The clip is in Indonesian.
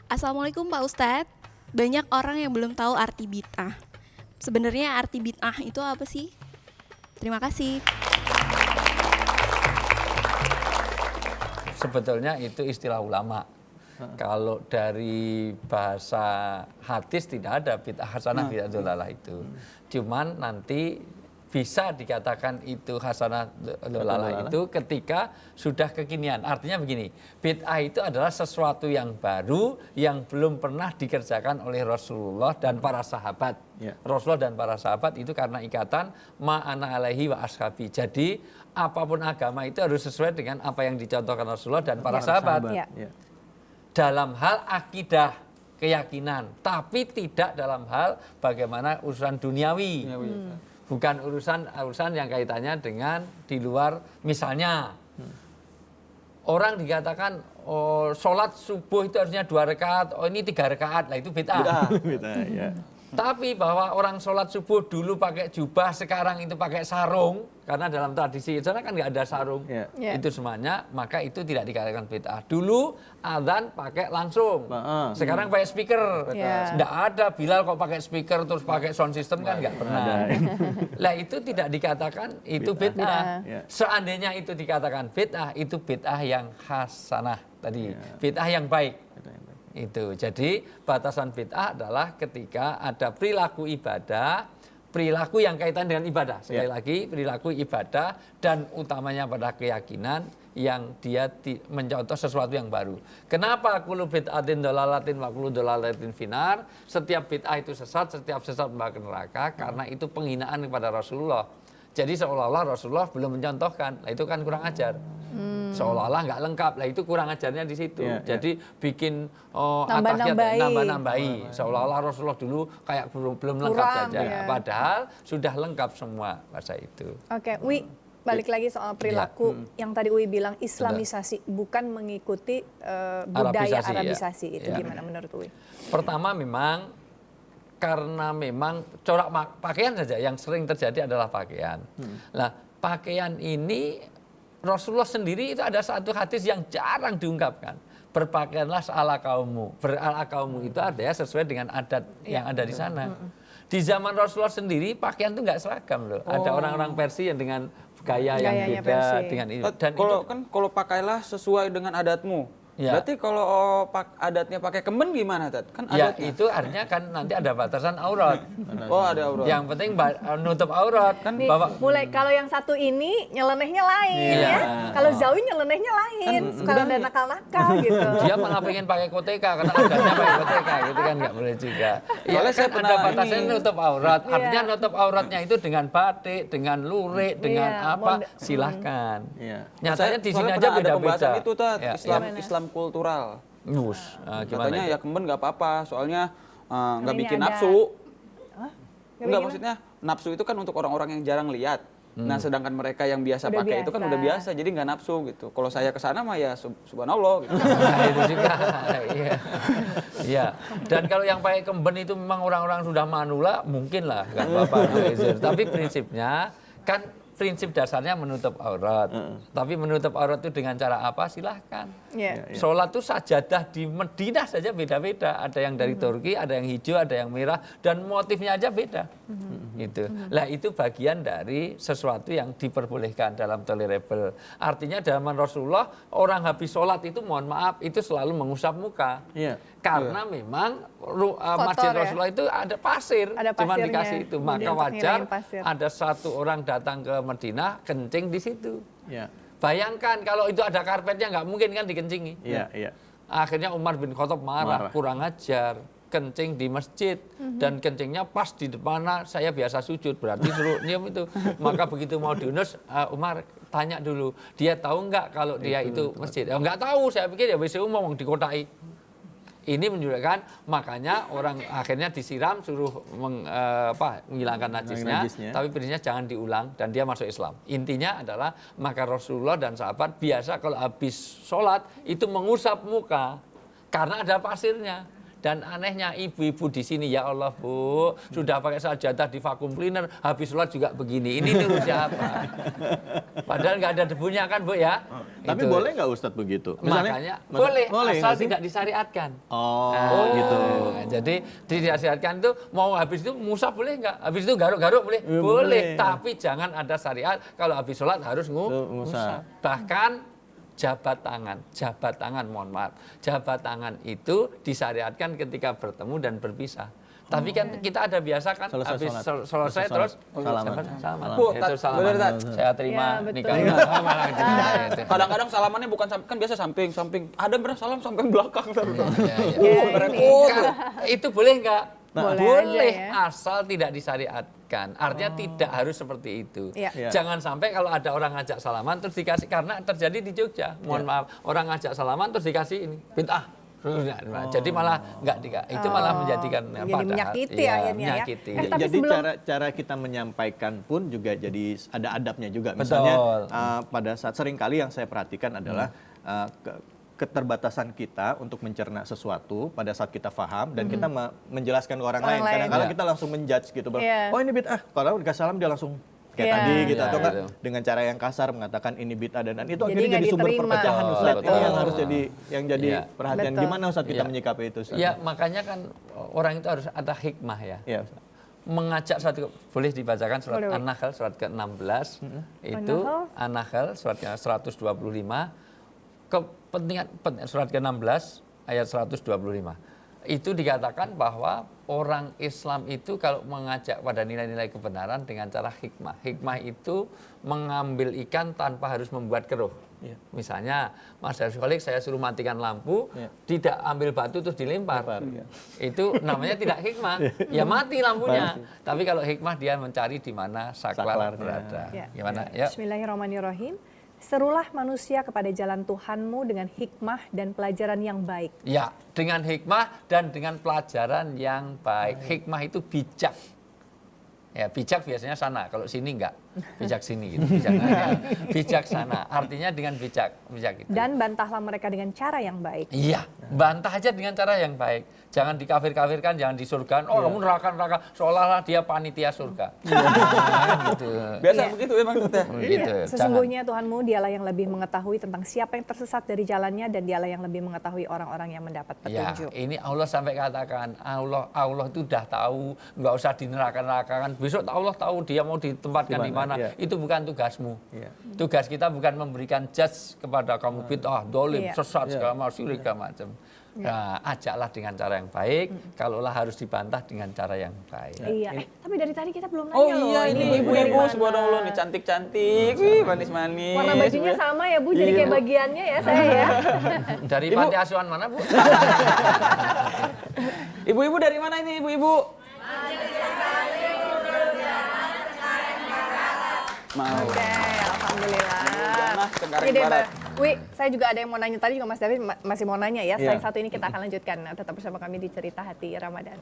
Assalamualaikum Pak Ustadz. Banyak orang yang belum tahu arti bid'ah. Sebenarnya arti bid'ah itu apa sih? Terima kasih. Sebetulnya itu istilah ulama. Kalau dari bahasa hadis tidak ada bid'ah hasanah bid'ah dhalalah itu. Cuman nanti bisa dikatakan itu hasanah dhalalah itu ketika sudah kekinian. Artinya begini, bid'ah itu adalah sesuatu yang baru yang belum pernah dikerjakan oleh Rasulullah dan para sahabat. Rasulullah dan para sahabat itu karena ikatan ma'ana alaihi wa ashabi. Jadi apapun agama itu harus sesuai dengan apa yang dicontohkan Rasulullah dan para sahabat. Dalam hal akidah, keyakinan, tapi tidak dalam hal bagaimana urusan duniawi. Bukan urusan yang kaitannya dengan di luar, misalnya orang dikatakan sholat subuh itu harusnya 2 rakaat, ini 3 rakaat, lah itu bid'ah. Tapi bahwa orang sholat subuh dulu pakai jubah, sekarang itu pakai sarung, karena dalam tradisi sana kan nggak ada sarung, itu semuanya, maka itu tidak dikatakan bid'ah. Dulu adzan pakai langsung, sekarang pakai speaker, nggak ada Bilal kok pakai speaker terus pakai sound system kan nggak pernah. Lah itu tidak dikatakan itu bid'ah. Seandainya itu dikatakan bid'ah, itu bid'ah yang hasanah tadi, bid'ah yang baik. Itu. Jadi batasan bid'ah adalah ketika ada perilaku ibadah, perilaku yang kaitan dengan ibadah. Sekali lagi, perilaku ibadah dan utamanya pada keyakinan yang dia mencontoh sesuatu yang baru. Kenapa kullu bid'atin dhalalatin wa kullu dhalalatin finar? Setiap bid'ah itu sesat, setiap sesat membawa ke neraka karena itu penghinaan kepada Rasulullah. Jadi seolah-olah Rasulullah belum mencontohkan, nah itu kan kurang ajar. Seolah-olah nggak lengkap, lah itu kurang ajarnya di situ. Jadi bikin nambah-nambahi, seolah-olah Rasulullah dulu kayak belum lengkap saja. Padahal sudah lengkap semua masa itu. Oke, Wi, balik lagi soal perilaku yang tadi Wi bilang Islamisasi, bukan mengikuti budaya Arabisasi. Itu gimana menurut Wi? Pertama memang karena memang corak pakaian saja yang sering terjadi adalah pakaian. Nah, pakaian ini Rasulullah sendiri itu ada satu hadis yang jarang diungkapkan. Berpakaianlah seala kaummu. Berala kaummu itu artinya sesuai dengan adat yang ada di sana. Di zaman Rasulullah sendiri pakaian itu nggak seragam loh. Ada orang-orang Persia yang dengan gaya yang beda dengan itu. Dan kalau pakailah sesuai dengan adatmu. Berarti kalau adatnya pakai kemben gimana, Tat? Kan adatnya. Itu artinya kan nanti ada batasan aurat. Ada aurat. Yang penting nutup aurat kan. Mulai kalau yang satu ini nyelenehnya lain ya. Kalau Zawi nyelenehnya lain. Kalau ada nakal-nakal gitu. Dia malah pengen pakai koteka karena adatnya pakai koteka gitu kan nggak boleh juga. Ya kan ada batasan nutup aurat. Artinya nutup auratnya itu dengan batik, dengan lurik, dengan apa silahkan. Nyatanya di sini aja beda-beda. Itu Islam kultural. Katanya ya kemben nggak apa-apa, soalnya nggak bikin nafsu. Enggak, maksudnya nafsu itu kan untuk orang-orang yang jarang lihat. Nah, sedangkan mereka yang biasa pakai itu kan udah biasa, jadi nggak nafsu gitu. Kalau saya ke sana mah ya subhanallah gitu. Itu juga. Iya. Dan kalau yang pakai kemben itu memang orang-orang sudah manula, mungkin lah nggak apa-apa. Tapi prinsipnya kan prinsip dasarnya menutup aurat. Tapi menutup aurat itu dengan cara apa? Silahkan. Sholat itu sajadah di Madinah saja beda-beda. Ada yang dari Turki, ada yang hijau, ada yang merah. Dan motifnya aja beda. Gitu. Lah itu bagian dari sesuatu yang diperbolehkan dalam tolerable. Artinya zaman Rasulullah, orang habis sholat itu mohon maaf, itu selalu mengusap muka. Karena memang masjid Rasulullah itu ada pasir. Cuma dikasih itu. Maka wajar ada satu orang datang ke Madinah, kencing di situ. Bayangkan kalau itu ada karpetnya nggak mungkin kan dikencingi. Akhirnya Umar bin Khattab marah, kurang ajar, kencing di masjid dan kencingnya pas di depan saya biasa sujud, berarti suruh diam itu. Maka begitu mau diunus, Umar tanya dulu, dia tahu nggak kalau dia itu masjid? Nggak tahu, saya pikir ya WC umum dikotai. Ini menunjukkan makanya orang akhirnya disiram suruh menghilangkan najisnya, tapi prinsipnya jangan diulang dan dia masuk Islam. Intinya adalah maka Rasulullah dan sahabat biasa kalau habis sholat itu mengusap muka karena ada pasirnya. Dan anehnya ibu-ibu di sini, ya Allah Bu, sudah pakai sajadah di vakum cleaner, habis sholat juga begini. Ini niru siapa? Padahal nggak ada debunya kan Bu ya? Tapi Itu. boleh nggak Ustadz begitu? Makanya boleh, asal nggak sih? tidak disyariatkan. Oh, gitu. Jadi tidak disyariatkan itu mau habis itu musaf boleh nggak? Habis itu garuk-garuk boleh? Boleh. Tapi jangan ada syariat kalau habis sholat harus ngusap. Bahkan jabat tangan, mohon maaf. Jabat tangan itu disyariatkan ketika bertemu dan berpisah. Tapi kan kita ada biasa kan habis selesai terus salaman. Bu, Itu salaman. bener, Saya terima Ya, betul. nikahnya. Malah gitu. Kadang-kadang salamannya bukan kan biasa samping. Ada pernah salam sampai belakang terus. Itu boleh nggak? Boleh aja ya. Asal tidak disyariatkan. Artinya tidak harus seperti itu. Iya. Jangan sampai kalau ada orang ngajak salaman terus dikasih, karena terjadi di Jogja. Mohon maaf, orang ngajak salaman terus dikasih ini bid'ah. Jadi malah nggak itu malah menjadikan Jadi padahal, menyakiti iya, akhirnya ya. menyakiti. Tapi Jadi sebelum- cara kita menyampaikan pun juga jadi ada adabnya juga. Betul. Misalnya pada saat seringkali yang saya perhatikan adalah keterbatasan kita untuk mencerna sesuatu pada saat kita paham dan kita menjelaskan ke orang lain. lain. Kadang-kadang Iya. kita langsung menjudge gitu, Bang. Iya. Oh ini bid'ah. Kalau dikasih salam dia langsung kayak Iya. tadi gitu, Iya, atau enggak gitu. dengan cara yang kasar mengatakan ini bid'ah dan itu Jadi akhirnya nggak jadi sumber diterima. perpecahan, Betul, Ustaz. betul. Ini yang harus jadi Iya. perhatian. Betul. Gimana Ustaz kita Iya. menyikapi itu, Ustaz? Ya makanya kan orang itu harus ada hikmah ya. Iya, Ustaz. Mengajak satu, boleh dibacakan surat Boleh. An-Nahl surat ke-16 itu An-Nahl surat ke-125, kepentingan surat ke-16 ayat 125 itu dikatakan bahwa orang Islam itu kalau mengajak pada nilai-nilai kebenaran dengan cara hikmah itu mengambil ikan tanpa harus membuat keruh. Iya. Misalnya Mas Darsolik saya suruh matikan lampu, Iya. tidak ambil batu terus dilempar. Iya. Itu namanya tidak hikmah. Ya mati lampunya. Tapi kalau hikmah dia mencari di mana saklar Saklarnya. berada. Ya. Gimana? Ya. Bismillahirrahmanirrahim. Serulah manusia kepada jalan Tuhanmu dengan hikmah dan pelajaran yang baik. Ya, dengan hikmah dan dengan pelajaran yang baik. Hikmah itu bijak. Ya, bijak biasanya sana, kalau sini enggak. Bijak sini gitu. Bijak sana. Artinya dengan bijak itu. Dan bantahlah mereka dengan cara yang baik. Iya, bantah aja dengan cara yang baik. Jangan dikafir-kafirkan, jangan disurgakan. Oh, kamu neraka-neraka, seolah-olah dia panitia surga. Gitu. Biasa Iya. begitu memang Teh. Gitu. Sesungguhnya Tuhanmu dialah yang lebih mengetahui tentang siapa yang tersesat dari jalannya dan dialah yang lebih mengetahui orang-orang yang mendapat Ya, petunjuk. ini Allah sampai katakan, Allah itu udah tahu, nggak usah dineraka-nerakakan. Besok Allah tahu dia mau ditempatkan di mana. Iya. Itu bukan tugasmu. Iya. Tugas kita bukan memberikan judge kepada kamu bid'ah, dolim, Iya. sesat, segala macam, syirik, segala macam. Nah, ajaklah dengan cara yang baik, kalaulah harus dibantah dengan cara yang baik. Iya. Tapi dari tadi kita belum nanya Oh loh. iya, ini dari ibu-ibu mana? subhanallah nih cantik-cantik. Wih, manis-manis. Warna bajunya sama ya Bu, jadi Iya, kayak Bu. bagiannya ya saya ya. Dari Ibu. panti asuhan mana, Bu? Ibu-ibu dari mana ini, ibu-ibu? Mau. Oke, alhamdulillah. Jangan Cengkareng Ini deh, Barat. Mbak. Wi, saya juga ada yang mau nanya tadi juga Mas David masih mau nanya ya. Iya. Selain satu ini kita akan lanjutkan. Tetap bersama kami di Cerita Hati Ramadan.